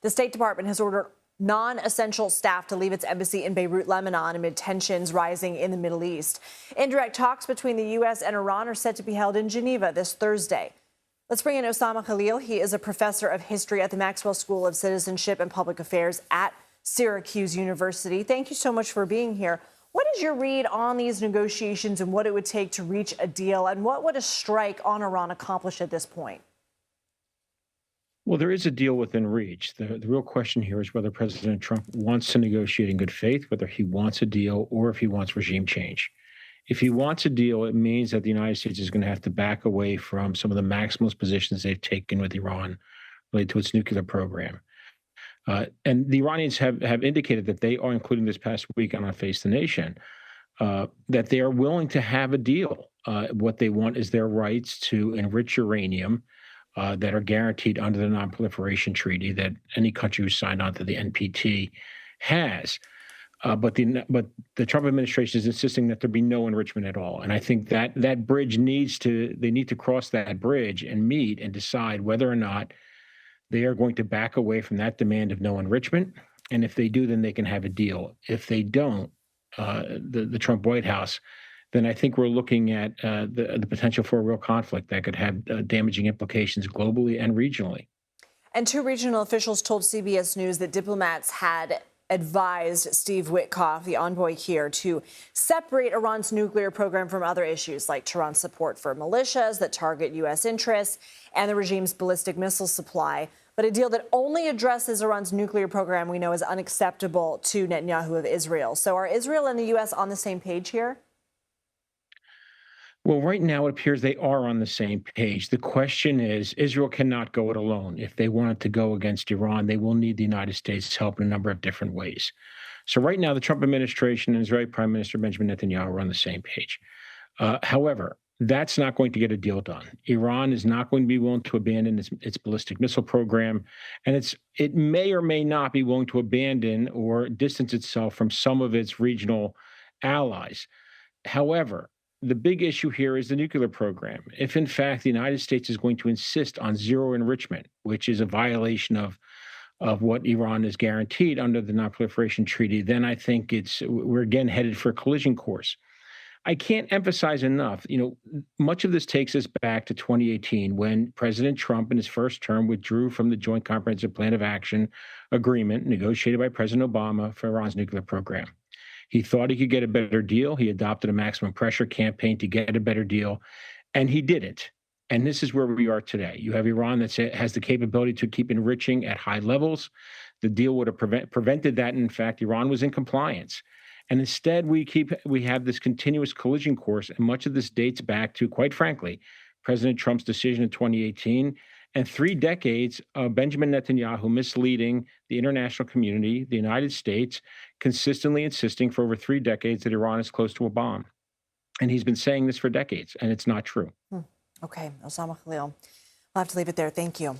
The State Department has ordered non-essential staff to leave its embassy in Beirut, Lebanon, amid tensions rising in the Middle East. Indirect talks between the U.S. and Iran are set to be held in Geneva this Thursday. Let's bring in Osamah Khalil. He is a professor of history at the Maxwell School of Citizenship and Public Affairs at Syracuse University. Thank you so much for being here. What is your read on these negotiations and what it would take to reach a deal? And what would a strike on Iran accomplish at this point? Well, there is a deal within reach. The real question here is whether President Trump wants to negotiate in good faith, whether he wants a deal or if he wants regime change. If he wants a deal, it means that the United States is going to have to back away from some of the maximalist positions they've taken with Iran related to its nuclear program. And the Iranians have indicated that they are, including this past week on Face the Nation, that they are willing to have a deal. What they want is their rights to enrich uranium that are guaranteed under the Non-Proliferation Treaty that any country who signed on to the NPT has. But the Trump administration is insisting that there be no enrichment at all. And I think that bridge they need to cross that bridge and meet and decide whether or not they are going to back away from that demand of no enrichment. And if they do, then they can have a deal. If they don't, the Trump White House, then I think we're looking at the potential for a real conflict that could have damaging implications globally and regionally. And two regional officials told CBS News that diplomats had advised Steve Witkoff, the envoy here, to separate Iran's nuclear program from other issues like Tehran's support for militias that target U.S. interests and the regime's ballistic missile supply. But a deal that only addresses Iran's nuclear program we know is unacceptable to Netanyahu of Israel. So are Israel and the U.S. on the same page here? Well, right now it appears they are on the same page. The question is, Israel cannot go it alone. If they wanted to go against Iran, they will need the United States' help in a number of different ways. So right now, the Trump administration and Israeli Prime Minister Benjamin Netanyahu are on the same page. However, that's not going to get a deal done. Iran is not going to be willing to abandon its ballistic missile program, and it may or may not be willing to abandon or distance itself from some of its regional allies. However, the big issue here is the nuclear program. If, in fact, the United States is going to insist on zero enrichment, which is a violation of what Iran is guaranteed under the Non-Proliferation Treaty, then I think we're again headed for a collision course. I can't emphasize enough, much of this takes us back to 2018 when President Trump in his first term withdrew from the Joint Comprehensive Plan of Action agreement negotiated by President Obama for Iran's nuclear program. He thought he could get a better deal. He adopted a maximum pressure campaign to get a better deal, and he didn't. And this is where we are today. You have Iran that has the capability to keep enriching at high levels. The deal would have prevented that. And in fact, Iran was in compliance. And instead, we have this continuous collision course, and much of this dates back to, quite frankly, President Trump's decision in 2018 and 3 decades of Benjamin Netanyahu misleading the international community, the United States, consistently insisting for over 3 decades that Iran is close to a bomb. And he's been saying this for decades, and it's not true. Okay, Osamah Khalil. I'll have to leave it there. Thank you.